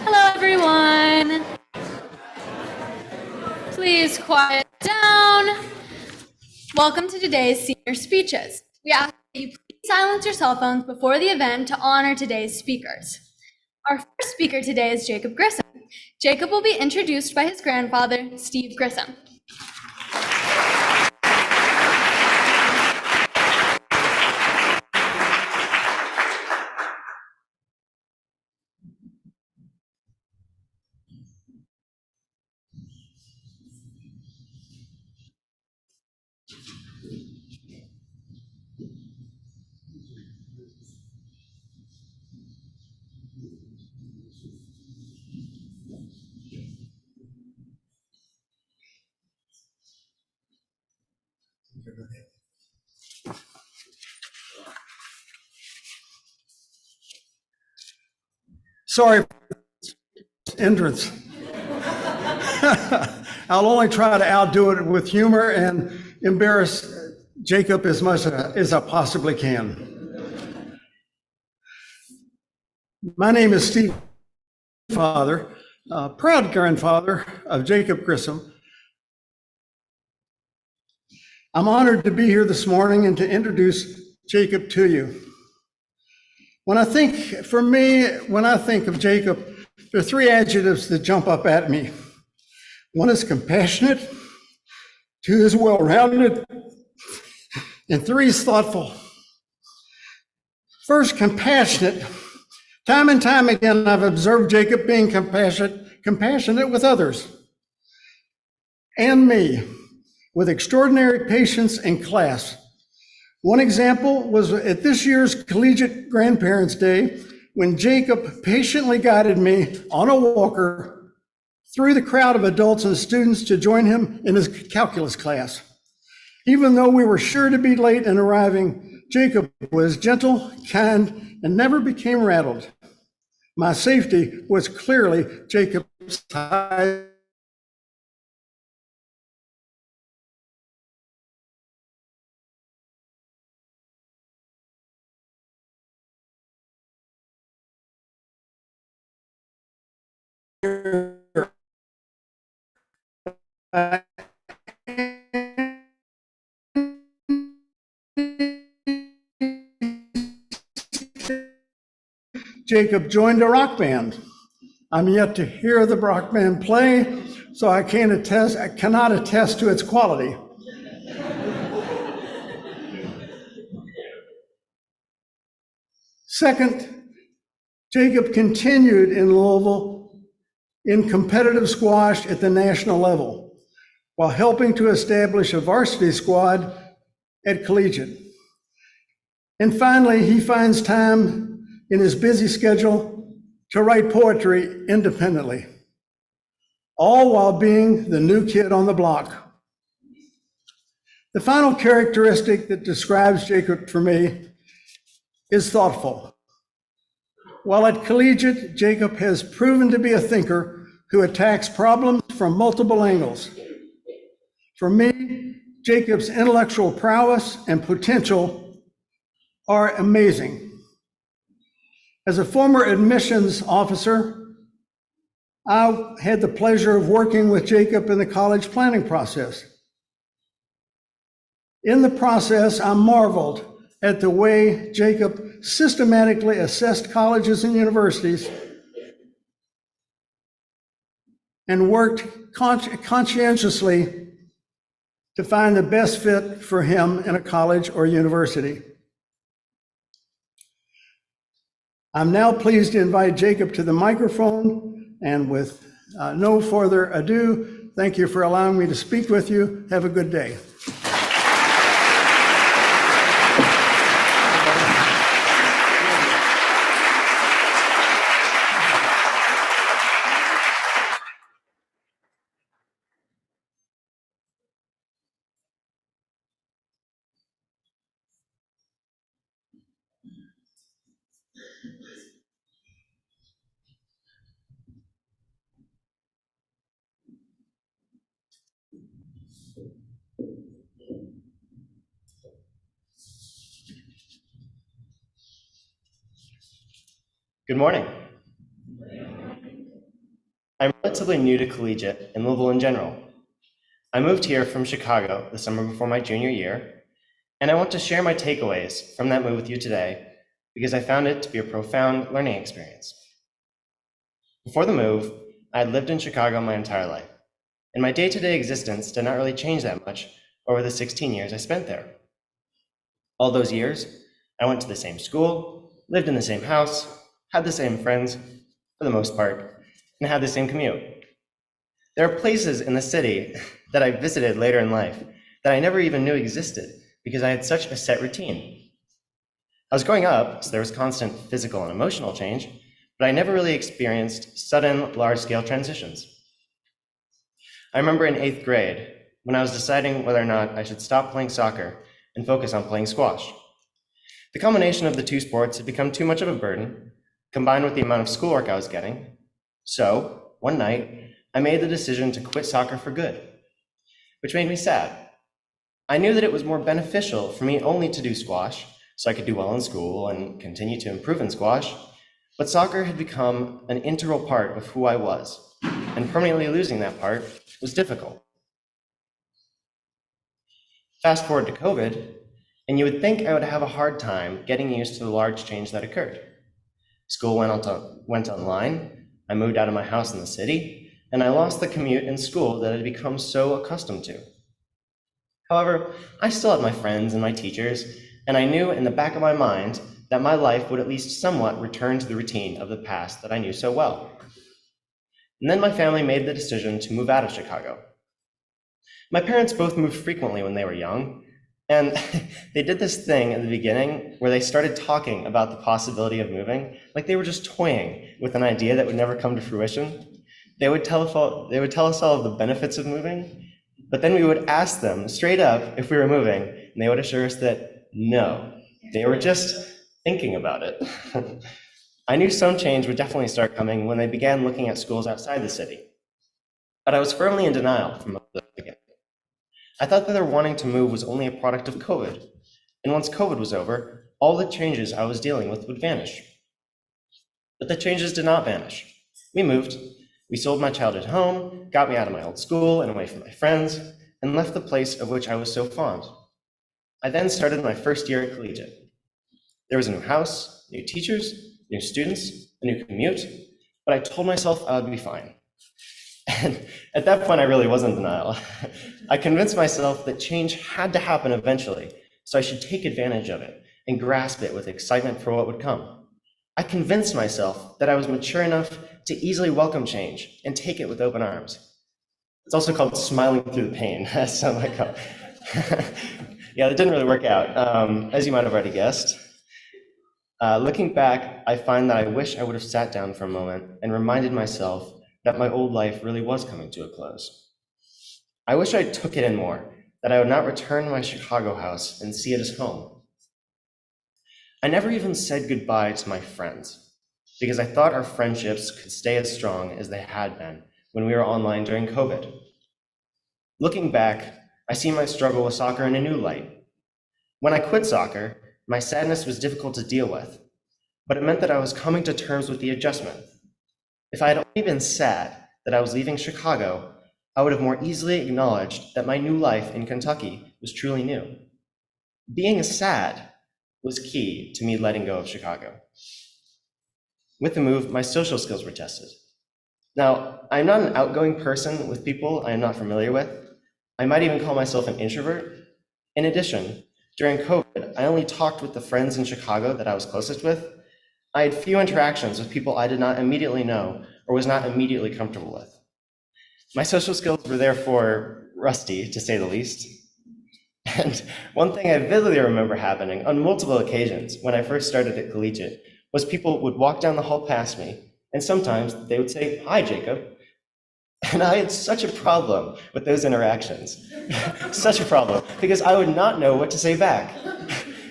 Hello, everyone. Please quiet down. Welcome to today's senior speeches. We ask that you please silence your cell phones before the event to honor today's speakers. Our first speaker today is Jacob Grissom. Jacob will be introduced by his grandfather, Steve Grissom. Sorry for entrance. I'll only try to outdo it with humor and embarrass Jacob as much as I possibly can. My name is Steve Father, proud grandfather of Jacob Grissom. I'm honored to be here this morning and to introduce Jacob to you. When I think of Jacob, there are three adjectives that jump up at me. One is compassionate, two is well-rounded, and three is thoughtful. First, compassionate. Time and time again, I've observed Jacob being compassionate with others and me, with extraordinary patience and class. One example was at this year's Collegiate Grandparents' Day, when Jacob patiently guided me on a walker through the crowd of adults and students to join him in his calculus class. Even though we were sure to be late in arriving, Jacob was gentle, kind, and never became rattled. My safety was clearly Jacob's highest. Jacob joined a rock band. I'm yet to hear the rock band play, so I cannot attest to its quality. Second, Jacob continued in Louisville in competitive squash at the national level, while helping to establish a varsity squad at Collegiate. And finally, he finds time in his busy schedule to write poetry independently, all while being the new kid on the block. The final characteristic that describes Jacob for me is thoughtful. While at Collegiate, Jacob has proven to be a thinker who attacks problems from multiple angles. For me, Jacob's intellectual prowess and potential are amazing. As a former admissions officer, I had the pleasure of working with Jacob in the college planning process. In the process, I marveled at the way Jacob systematically assessed colleges and universities and worked conscientiously to find the best fit for him in a college or university. I'm now pleased to invite Jacob to the microphone, and with no further ado, thank you for allowing me to speak with you. Have a good day. Good morning. I'm relatively new to collegiate and Louisville in general. I moved here from Chicago the summer before my junior year, and I want to share my takeaways from that move with you today because I found it to be a profound learning experience. Before the move, I had lived in Chicago my entire life, and my day-to-day existence did not really change that much over the 16 years I spent there. All those years, I went to the same school, lived in the same house, had the same friends, for the most part, and had the same commute. There are places in the city that I visited later in life that I never even knew existed because I had such a set routine. I was growing up, so there was constant physical and emotional change, but I never really experienced sudden, large-scale transitions. I remember in 8th grade, when I was deciding whether or not I should stop playing soccer and focus on playing squash. The combination of the two sports had become too much of a burden, combined with the amount of schoolwork I was getting. So, one night, I made the decision to quit soccer for good, which made me sad. I knew that it was more beneficial for me only to do squash, so I could do well in school and continue to improve in squash, but soccer had become an integral part of who I was, and permanently losing that part was difficult. Fast forward to COVID, and you would think I would have a hard time getting used to the large change that occurred. School went online, I moved out of my house in the city, and I lost the commute in school that I'd become so accustomed to. However, I still had my friends and my teachers, and I knew in the back of my mind that my life would at least somewhat return to the routine of the past that I knew so well. And then my family made the decision to move out of Chicago. My parents both moved frequently when they were young, and they did this thing at the beginning where they started talking about the possibility of moving, like they were just toying with an idea that would never come to fruition. They would tell us all of the benefits of moving, but then we would ask them straight up if we were moving, and they would assure us that no, they were just thinking about it. I knew some change would definitely start coming when they began looking at schools outside the city, but I was firmly in denial from the beginning. I thought that their wanting to move was only a product of COVID, and once COVID was over, all the changes I was dealing with would vanish. But the changes did not vanish. We moved. We sold my childhood home, got me out of my old school and away from my friends, and left the place of which I was so fond. I then started my first year at collegiate. There was a new house, new teachers, new students, a new commute, but I told myself I would be fine. And at that point, I really was in denial. I convinced myself that change had to happen eventually, so I should take advantage of it and grasp it with excitement for what would come. I convinced myself that I was mature enough to easily welcome change and take it with open arms. It's also called smiling through the pain, as some might call it. Yeah, that didn't really work out, as you might have already guessed. Looking back, I find that I wish I would have sat down for a moment and reminded myself that my old life really was coming to a close. I wish I took it in more, that I would not return to my Chicago house and see it as home. I never even said goodbye to my friends because I thought our friendships could stay as strong as they had been when we were online during COVID. Looking back, I see my struggle with soccer in a new light. When I quit soccer, my sadness was difficult to deal with, but it meant that I was coming to terms with the adjustment. If I had only been sad that I was leaving Chicago, I would have more easily acknowledged that my new life in Kentucky was truly new. Being sad was key to me letting go of Chicago. With the move, my social skills were tested. Now, I'm not an outgoing person with people I am not familiar with. I might even call myself an introvert. In addition, during COVID, I only talked with the friends in Chicago that I was closest with. I had few interactions with people I did not immediately know or was not immediately comfortable with. My social skills were therefore rusty, to say the least. And one thing I vividly remember happening on multiple occasions when I first started at Collegiate was people would walk down the hall past me, and sometimes they would say, "Hi, Jacob." And I had such a problem with those interactions. Such a problem, because I would not know what to say back.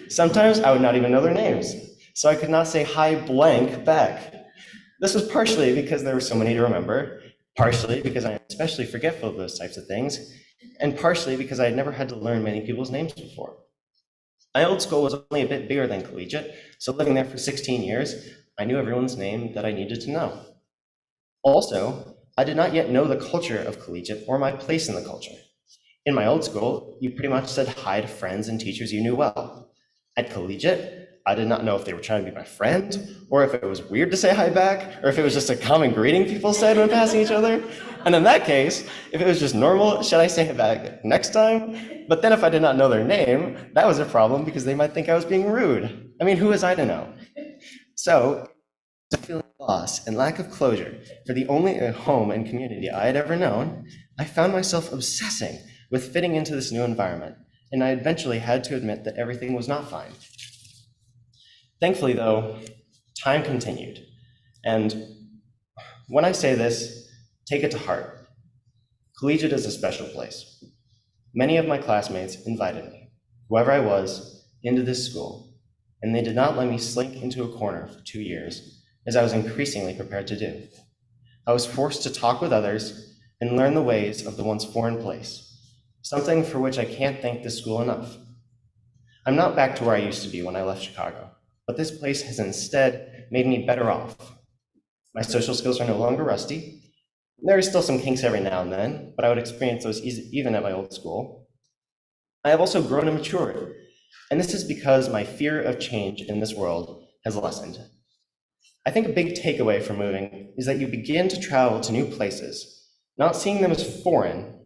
Sometimes I would not even know their names, so I could not say "hi blank" back. This was partially because there were so many to remember, partially because I am especially forgetful of those types of things, and partially because I had never had to learn many people's names before. My old school was only a bit bigger than Collegiate, so living there for 16 years, I knew everyone's name that I needed to know. Also, I did not yet know the culture of Collegiate or my place in the culture. In my old school, you pretty much said hi to friends and teachers you knew well. At Collegiate, I did not know if they were trying to be my friend, or if it was weird to say hi back, or if it was just a common greeting people said when passing each other. And in that case, if it was just normal, should I say hi back next time? But then if I did not know their name, that was a problem because they might think I was being rude. I mean, who was I to know? So, feeling loss and lack of closure for the only home and community I had ever known, I found myself obsessing with fitting into this new environment, and I eventually had to admit that everything was not fine. Thankfully, though, time continued. And when I say this, take it to heart. Collegiate is a special place. Many of my classmates invited me, whoever I was, into this school, and they did not let me slink into a corner for 2 years, as I was increasingly prepared to do. I was forced to talk with others and learn the ways of the once foreign place, something for which I can't thank this school enough. I'm not back to where I used to be when I left Chicago, but this place has instead made me better off. My social skills are no longer rusty. There are still some kinks every now and then, but I would experience those even at my old school. I have also grown and matured, and this is because my fear of change in this world has lessened. I think a big takeaway from moving is that you begin to travel to new places, not seeing them as foreign,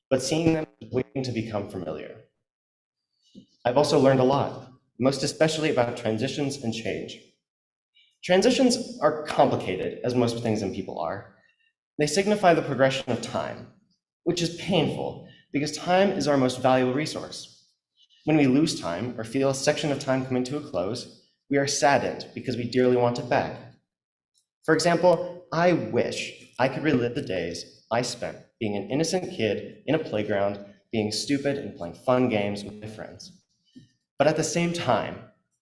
but seeing them as waiting to become familiar. I've also learned a lot, most especially about transitions and change. Transitions are complicated, as most things in people are. They signify the progression of time, which is painful because time is our most valuable resource. When we lose time or feel a section of time coming to a close, we are saddened because we dearly want it back. For example, I wish I could relive the days I spent being an innocent kid in a playground, being stupid and playing fun games with my friends. But at the same time,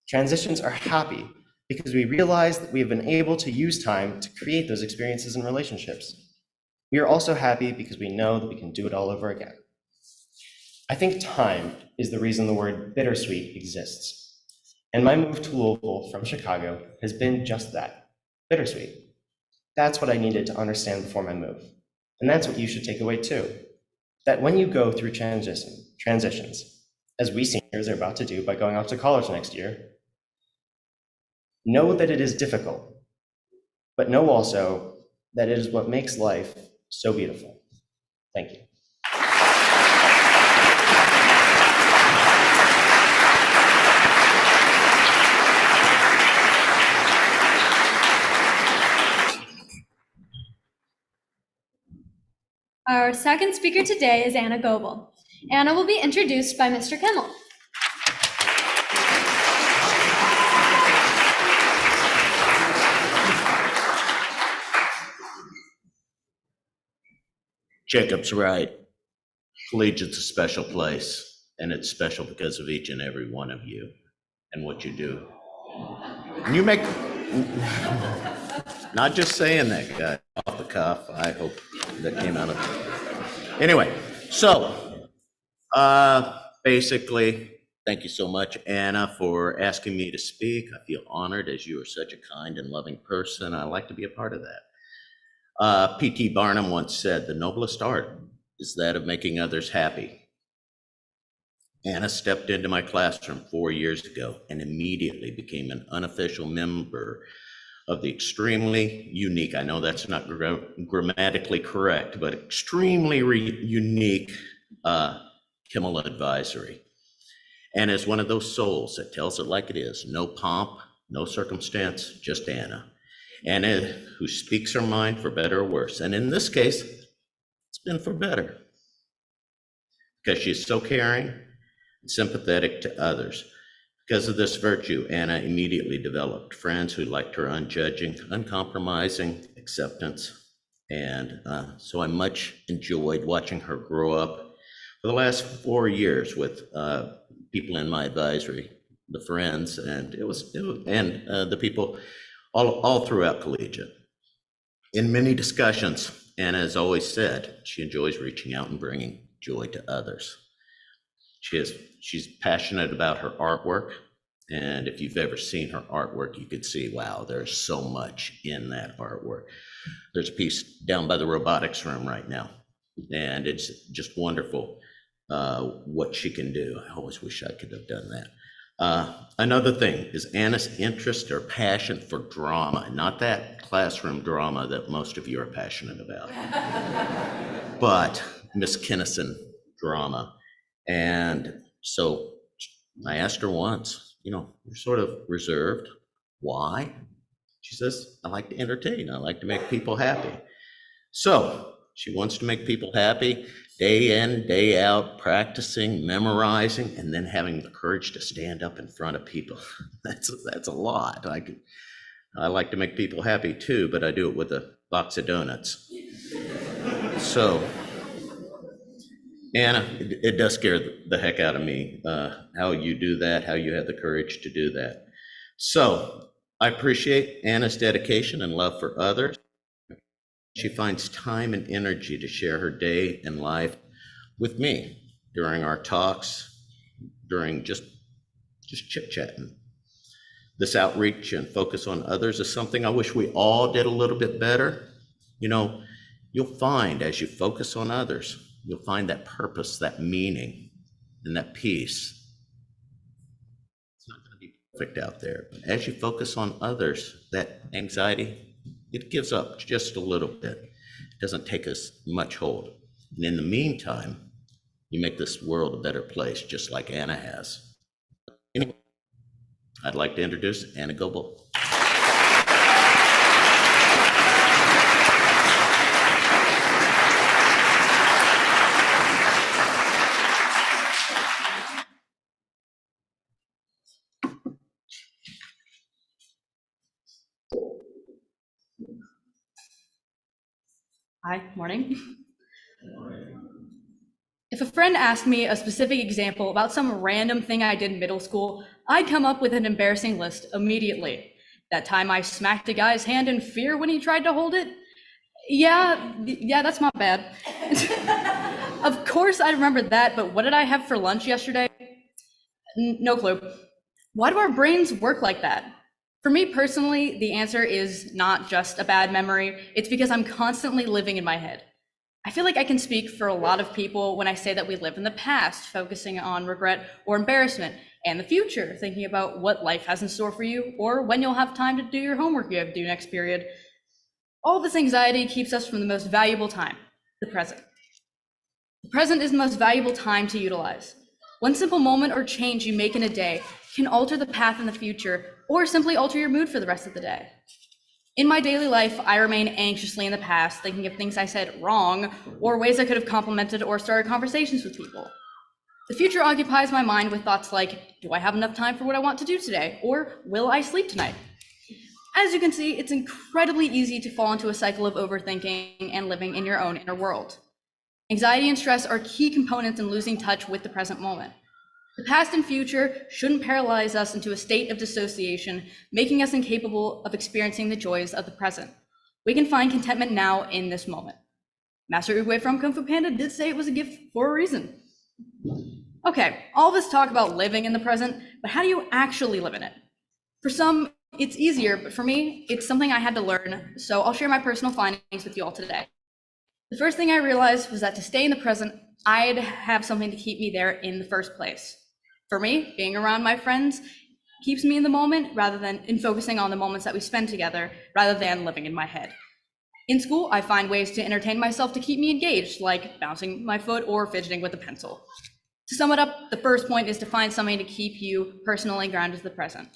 transitions are happy because we realize that we have been able to use time to create those experiences and relationships. We are also happy because we know that we can do it all over again. I think time is the reason the word bittersweet exists. And my move to Louisville from Chicago has been just that, bittersweet. That's what I needed to understand before my move. And that's what you should take away too. That when you go through transitions, as we seniors are about to do by going off to college next year, know that it is difficult, but know also that it is what makes life so beautiful. Thank you. Our second speaker today is Anna Goebel. Anna will be introduced by Mr. Kimmel. Jacob's right. Collegiate's a special place, and it's special because of each and every one of you and what you do. And you make, not just saying that, guy, off the cuff. I hope that came out of. Anyway, so basically, thank you so much, Anna, for asking me to speak. I feel honored as you are such a kind and loving person. I like to be a part of that. P.T. Barnum once said, "The noblest art is that of making others happy." Anna stepped into my classroom 4 years ago and immediately became an unofficial member of the extremely unique, I know that's not grammatically correct, but extremely unique Kimmel Advisory. Anna is one of those souls that tells it like it is, no pomp, no circumstance, just Anna. Anna who speaks her mind for better or worse. And in this case, it's been for better. Because she's so caring and sympathetic to others. Because of this virtue, Anna immediately developed friends who liked her unjudging, uncompromising acceptance. And so I much enjoyed watching her grow up for the last 4 years with people in my advisory, the friends, and the people all throughout collegiate. In many discussions, Anna has always said she enjoys reaching out and bringing joy to others. She's passionate about her artwork, and if you've ever seen her artwork, you could see, wow, there's so much in that artwork. There's a piece down by the robotics room right now, and it's just wonderful what she can do. I always wish I could have done that. Another thing is Anna's interest or passion for drama, not that classroom drama that most of you are passionate about, but Miss Kinnison drama. And so I asked her once, you're sort of reserved. Why? She says, I like to entertain. I like to make people happy. So she wants to make people happy day in, day out, practicing, memorizing, and then having the courage to stand up in front of people. That's a lot. I like to make people happy too, but I do it with a box of donuts. So, Anna, it does scare the heck out of me how you do that, how you have the courage to do that. So I appreciate Anna's dedication and love for others. She finds time and energy to share her day and life with me during our talks, during just chit-chatting. This outreach and focus on others is something I wish we all did a little bit better. You'll find as you focus on others, you'll find that purpose, that meaning, and that peace. It's not going to be perfect out there, but as you focus on others, that anxiety, it gives up just a little bit. It doesn't take us much hold. And in the meantime, you make this world a better place, just like Anna has. Anyway, I'd like to introduce Anna Goebel. Hi, morning. If a friend asked me a specific example about some random thing I did in middle school, I'd come up with an embarrassing list immediately. That time I smacked a guy's hand in fear when he tried to hold it? Yeah, that's not bad. Of course I'd remember that, but what did I have for lunch yesterday? No clue. Why do our brains work like that? For me personally, the answer is not just a bad memory. It's because I'm constantly living in my head. I feel like I can speak for a lot of people when I say that we live in the past, focusing on regret or embarrassment, and the future, thinking about what life has in store for you or when you'll have time to do your homework you have to do next period. All this anxiety keeps us from the most valuable time, the present. The present is the most valuable time to utilize. One simple moment or change you make in a day can alter the path in the future or simply alter your mood for the rest of the day. In my daily life, I remain anxiously in the past, thinking of things I said wrong or ways I could have complimented or started conversations with people. The future occupies my mind with thoughts like, do I have enough time for what I want to do today? Or will I sleep tonight? As you can see, it's incredibly easy to fall into a cycle of overthinking and living in your own inner world. Anxiety and stress are key components in losing touch with the present moment. The past and future shouldn't paralyze us into a state of dissociation, making us incapable of experiencing the joys of the present. We can find contentment now in this moment. Master Oogway from Kung Fu Panda did say it was a gift for a reason. Okay, all this talk about living in the present, but how do you actually live in it? For some, it's easier, but for me, it's something I had to learn, so I'll share my personal findings with you all today. The first thing I realized was that to stay in the present, I'd have something to keep me there in the first place. For me, being around my friends keeps me in the moment in focusing on the moments that we spend together rather than living in my head. In school, I find ways to entertain myself to keep me engaged, like bouncing my foot or fidgeting with a pencil. To sum it up, the first point is to find something to keep you personally grounded to the present.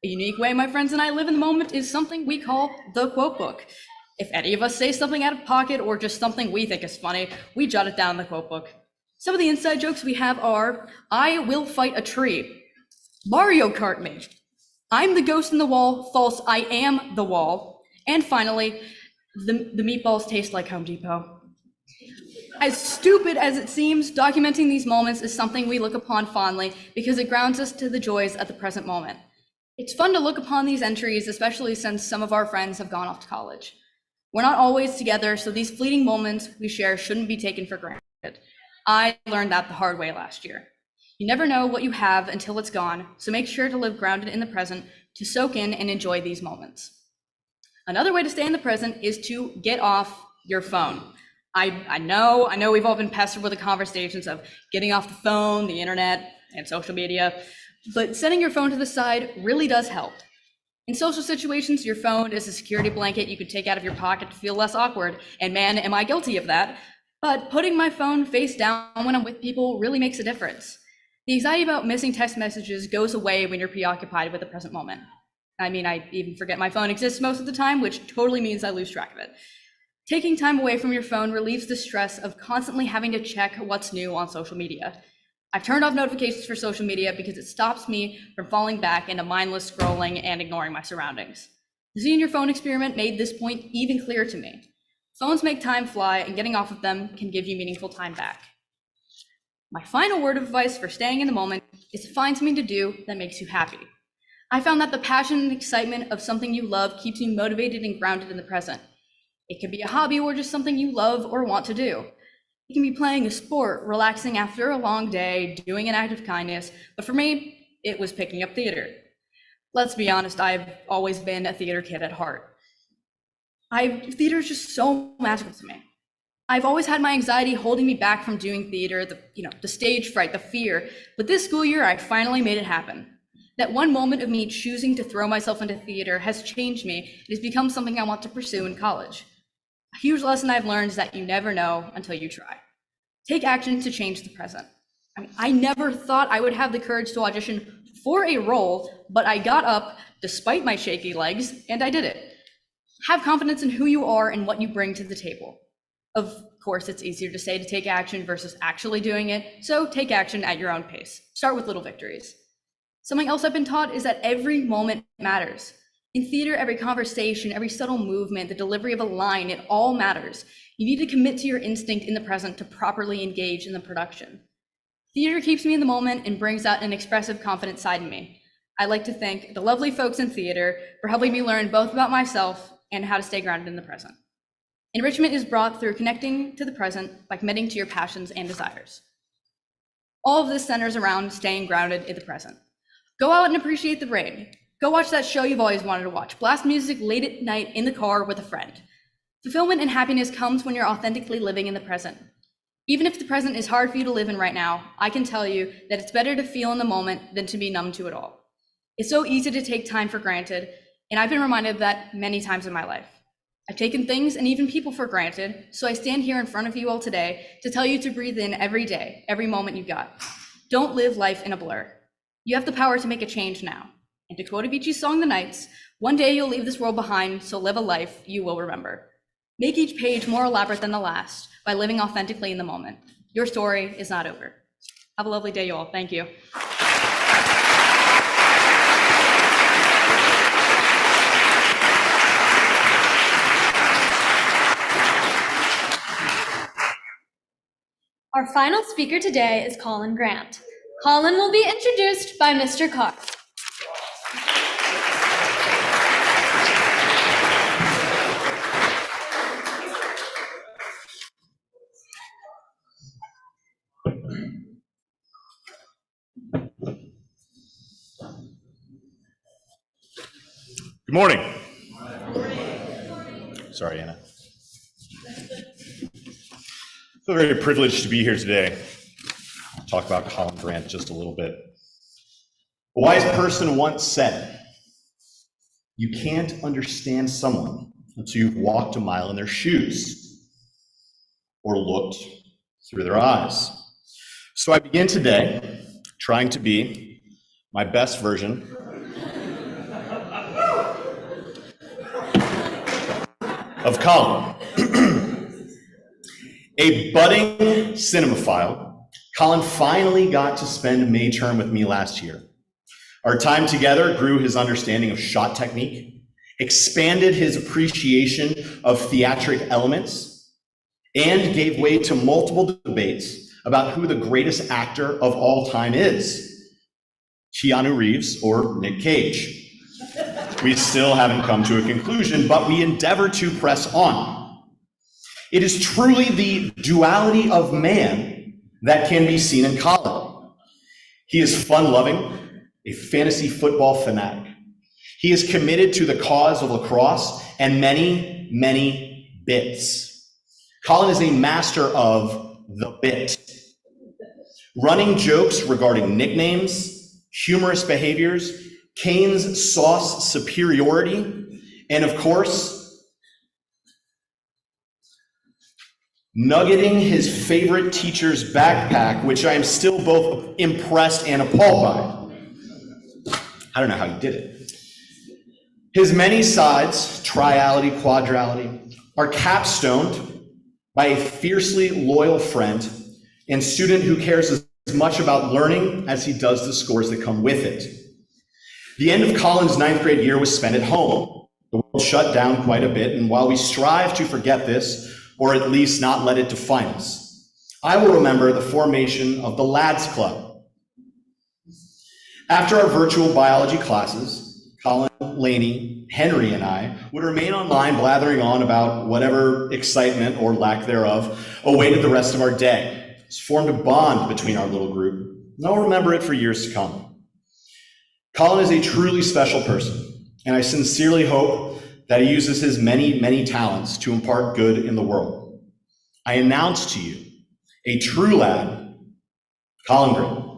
A unique way my friends and I live in the moment is something we call the quote book. If any of us say something out of pocket or just something we think is funny, we jot it down in the quote book. Some of the inside jokes we have are, I will fight a tree. Mario Kart me. I'm the ghost in the wall, false, I am the wall. And finally, the meatballs taste like Home Depot. As stupid as it seems, documenting these moments is something we look upon fondly because it grounds us to the joys at the present moment. It's fun to look upon these entries, especially since some of our friends have gone off to college. We're not always together, so these fleeting moments we share shouldn't be taken for granted. I learned that the hard way last year. You never know what you have until it's gone, so make sure to live grounded in the present to soak in and enjoy these moments. Another way to stay in the present is to get off your phone. I know we've all been pestered with the conversations of getting off the phone, the internet, and social media, but setting your phone to the side really does help. In social situations, your phone is a security blanket you could take out of your pocket to feel less awkward, and man, am I guilty of that. But putting my phone face down when I'm with people really makes a difference. The anxiety about missing text messages goes away when you're preoccupied with the present moment. I mean, I even forget my phone exists most of the time, which totally means I lose track of it. Taking time away from your phone relieves the stress of constantly having to check what's new on social media. I've turned off notifications for social media because it stops me from falling back into mindless scrolling and ignoring my surroundings. The See in Your Phone experiment made this point even clearer to me. Phones make time fly, and getting off of them can give you meaningful time back. My final word of advice for staying in the moment is to find something to do that makes you happy. I found that the passion and excitement of something you love keeps you motivated and grounded in the present. It could be a hobby or just something you love or want to do. It can be playing a sport, relaxing after a long day, doing an act of kindness, but for me, it was picking up theater. Let's be honest, I've always been a theater kid at heart. Theater is just so magical to me. I've always had my anxiety holding me back from doing theater, the stage fright, the fear, but this school year, I finally made it happen. That one moment of me choosing to throw myself into theater has changed me. It has become something I want to pursue in college. A huge lesson I've learned is that you never know until you try. Take action to change the present. I never thought I would have the courage to audition for a role, but I got up despite my shaky legs, and I did it. Have confidence in who you are and what you bring to the table. Of course, it's easier to say to take action versus actually doing it, so take action at your own pace. Start with little victories. Something else I've been taught is that every moment matters. In theater, every conversation, every subtle movement, the delivery of a line, it all matters. You need to commit to your instinct in the present to properly engage in the production. Theater keeps me in the moment and brings out an expressive, confident side in me. I'd like to thank the lovely folks in theater for helping me learn both about myself and how to stay grounded in the present. Enrichment is brought through connecting to the present by committing to your passions and desires. All of this centers around staying grounded in the present. Go out and appreciate the rain. Go watch that show you've always wanted to watch. Blast music late at night in the car with a friend. Fulfillment and happiness comes when you're authentically living in the present. Even if the present is hard for you to live in right now, I can tell you that it's better to feel in the moment than to be numb to it all. It's so easy to take time for granted, and I've been reminded of that many times in my life. I've taken things and even people for granted, so I stand here in front of you all today to tell you to breathe in every day, every moment you've got. Don't live life in a blur. You have the power to make a change now. And to quote Avicii's song, The Nights, one day you'll leave this world behind, so live a life you will remember. Make each page more elaborate than the last by living authentically in the moment. Your story is not over. Have a lovely day, you all. Thank you. Our final speaker today is Colin Grant. Colin will be introduced by Mr. Carr. Good morning. Sorry, Anna. I feel very privileged to be here today. I'll talk about Colin Grant just a little bit. A wise person once said, "You can't understand someone until you've walked a mile in their shoes or looked through their eyes." So I begin today trying to be my best version of Colin. A budding cinemaphile, Colin finally got to spend May term with me last year. Our time together grew his understanding of shot technique, expanded his appreciation of theatric elements, and gave way to multiple debates about who the greatest actor of all time is, Keanu Reeves or Nick Cage. We still haven't come to a conclusion, but we endeavor to press on. It is truly the duality of man that can be seen in Colin. He is fun-loving, a fantasy football fanatic. He is committed to the cause of lacrosse and many, many bits. Colin is a master of the bit. Running jokes regarding nicknames, humorous behaviors, Kane's sauce superiority, and of course, nuggeting his favorite teacher's backpack, which I am still both impressed and appalled by. I don't know how he did it. His many sides, triality, quadrality, are capstoned by a fiercely loyal friend and student who cares as much about learning as he does the scores that come with it. The end of Colin's 9th grade year was spent at home. The world shut down quite a bit, and while we strive to forget this, or at least not let it define us, I will remember the formation of the Lads Club. After our virtual biology classes, Colin, Laney, Henry, and I would remain online blathering on about whatever excitement or lack thereof awaited the rest of our day. It's formed a bond between our little group, and I'll remember it for years to come. Colin is a truly special person, and I sincerely hope that he uses his many, many talents to impart good in the world. I announce to you, a true lad, Colin Green.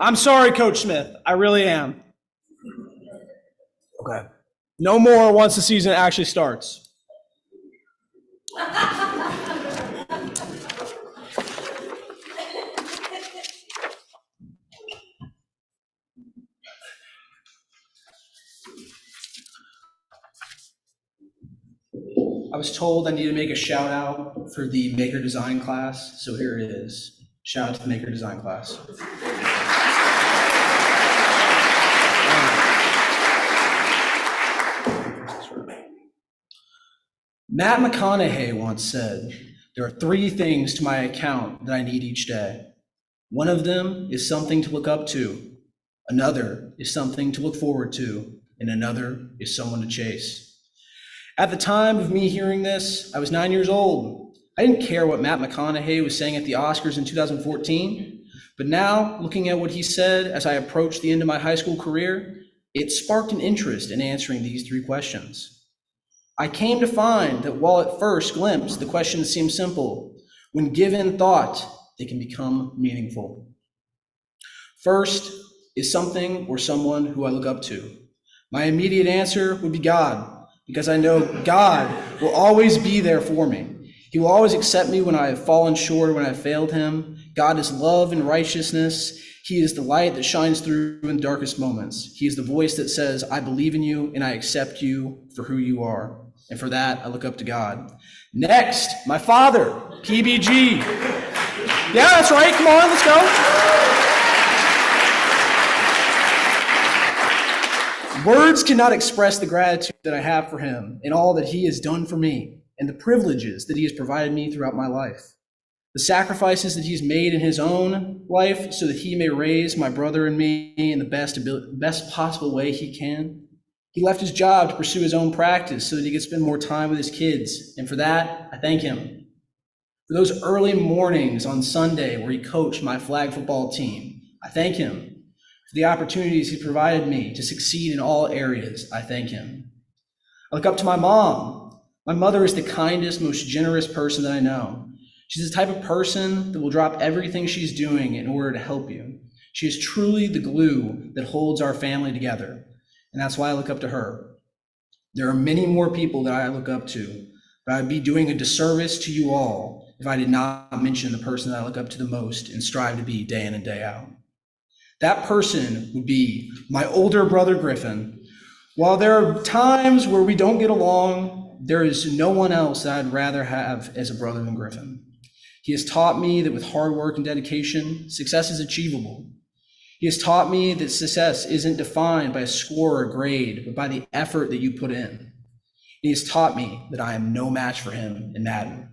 I'm sorry, Coach Smith. I really am. Okay. No more once the season actually starts. I was told I need to make a shout out for the Maker Design class, so here it is. Shout out to the Maker Design class. Matt McConaughey once said, "There are 3 things to my account that I need each day. One of them is something to look up to. Another is something to look forward to. And another is someone to chase." At the time of me hearing this, I was 9 years old. I didn't care what Matt McConaughey was saying at the Oscars in 2014, but now, looking at what he said as I approached the end of my high school career, it sparked an interest in answering these 3 questions. I came to find that while at first glimpse the questions seem simple, when given thought, they can become meaningful. First is something or someone who I look up to. My immediate answer would be God, because I know God will always be there for me. He will always accept me when I have fallen short or when I have failed him. God is love and righteousness. He is the light that shines through in the darkest moments. He is the voice that says, "I believe in you and I accept you for who you are." And for that, I look up to God. Next, my father, PBG. Yeah, that's right. Come on, let's go. Words cannot express the gratitude that I have for him and all that he has done for me and the privileges that he has provided me throughout my life. The sacrifices that he's made in his own life so that he may raise my brother and me in the best possible way he can. He left his job to pursue his own practice so that he could spend more time with his kids. And for that, I thank him. For those early mornings on Sunday where he coached my flag football team, I thank him. For the opportunities he provided me to succeed in all areas, I thank him. I look up to my mom. My mother is the kindest, most generous person that I know. She's the type of person that will drop everything she's doing in order to help you. She is truly the glue that holds our family together, and that's why I look up to her. There are many more people that I look up to, but I'd be doing a disservice to you all if I did not mention the person that I look up to the most and strive to be day in and day out. That person would be my older brother, Griffin. While there are times where we don't get along, there is no one else that I'd rather have as a brother than Griffin. He has taught me that with hard work and dedication, success is achievable. He has taught me that success isn't defined by a score or a grade, but by the effort that you put in. He has taught me that I am no match for him in Madden.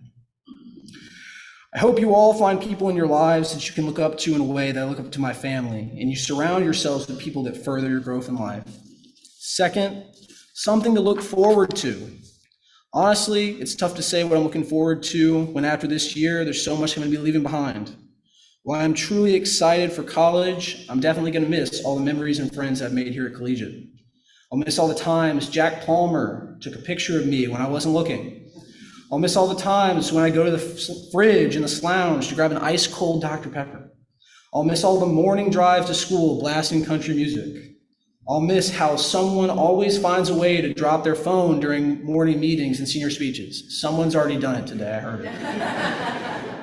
I hope you all find people in your lives that you can look up to in a way that I look up to my family, and you surround yourselves with people that further your growth in life. Second, something to look forward to. Honestly, it's tough to say what I'm looking forward to when after this year, there's so much I'm going to be leaving behind. While I'm truly excited for college, I'm definitely going to miss all the memories and friends I've made here at Collegiate. I'll miss all the times Jack Palmer took a picture of me when I wasn't looking. I'll miss all the times when I go to the fridge in the lounge to grab an ice cold Dr. Pepper. I'll miss all the morning drives to school blasting country music. I'll miss how someone always finds a way to drop their phone during morning meetings and senior speeches. Someone's already done it today, I heard it.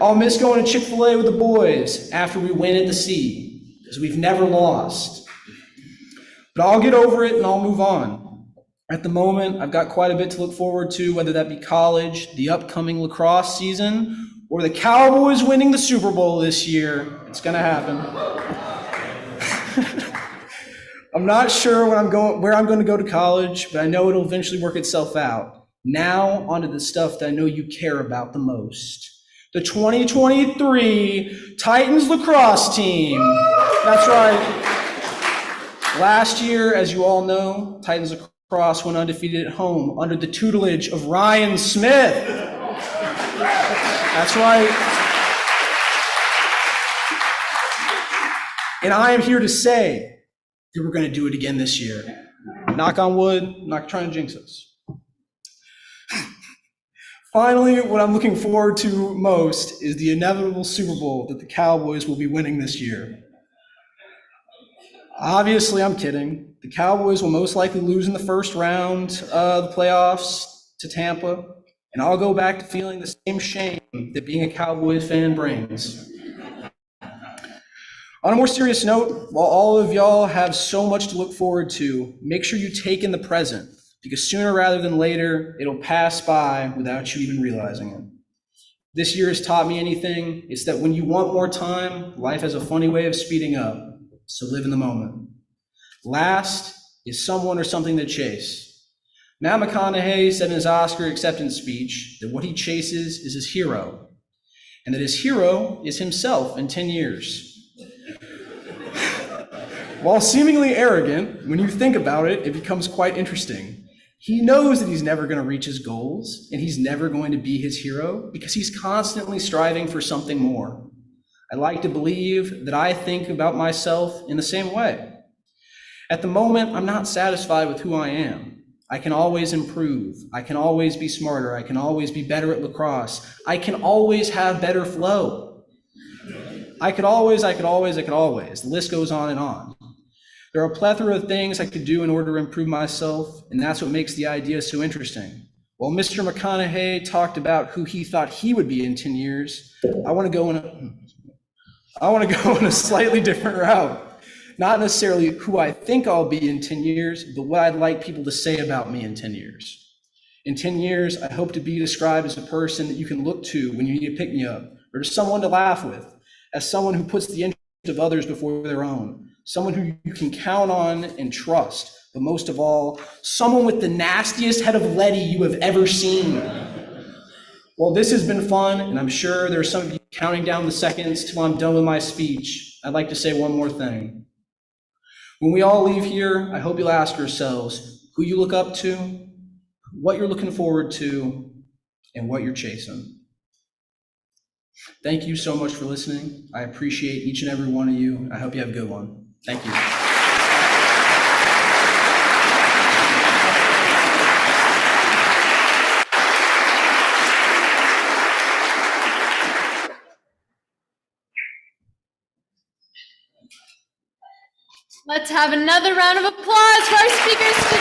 I'll miss going to Chick-fil-A with the boys after we win at the C, because we've never lost. But I'll get over it and I'll move on. At the moment, I've got quite a bit to look forward to, whether that be college, the upcoming lacrosse season, or the Cowboys winning the Super Bowl this year. It's gonna happen. I'm not sure where I'm going to go to college, but I know it'll eventually work itself out. Now, onto the stuff that I know you care about the most. The 2023 Titans lacrosse team. That's right. Last year, as you all know, Titans lacrosse went undefeated at home under the tutelage of Ryan Smith. That's right. And I am here to say that we're going to do it again this year. Knock on wood, I'm not trying to jinx us. Finally, what I'm looking forward to most is the inevitable Super Bowl that the Cowboys will be winning this year. Obviously, I'm kidding. The Cowboys will most likely lose in the first round of the playoffs to Tampa, and I'll go back to feeling the same shame that being a Cowboys fan brings. On a more serious note, while all of y'all have so much to look forward to, make sure you take in the present, because sooner rather than later, it'll pass by without you even realizing it. This year has taught me anything, it's that when you want more time, life has a funny way of speeding up, so live in the moment. Last is someone or something to chase. Matt McConaughey said in his Oscar acceptance speech that what he chases is his hero, and that his hero is himself in 10 years. While seemingly arrogant, when you think about it, it becomes quite interesting. He knows that he's never going to reach his goals, and he's never going to be his hero because he's constantly striving for something more. I like to believe that I think about myself in the same way. At the moment, I'm not satisfied with who I am. I can always improve. I can always be smarter. I can always be better at lacrosse. I can always have better flow. I could always. The list goes on and on. There are a plethora of things I could do in order to improve myself, and that's what makes the idea so interesting. While Mr. McConaughey talked about who he thought he would be in 10 years, I want to go in a slightly different route. Not necessarily who I think I'll be in 10 years, but what I'd like people to say about me in 10 years. In 10 years, I hope to be described as a person that you can look to when you need a pick-me-up, or as someone to laugh with, as someone who puts the interest of others before their own, someone who you can count on and trust, but most of all, someone with the nastiest head of Letty you have ever seen. Well, this has been fun, and I'm sure there are some of you counting down the seconds till I'm done with my speech. I'd like to say one more thing. When we all leave here, I hope you'll ask yourselves who you look up to, what you're looking forward to, and what you're chasing. Thank you so much for listening. I appreciate each and every one of you. I hope you have a good one. Thank you. Let's have another round of applause for our speakers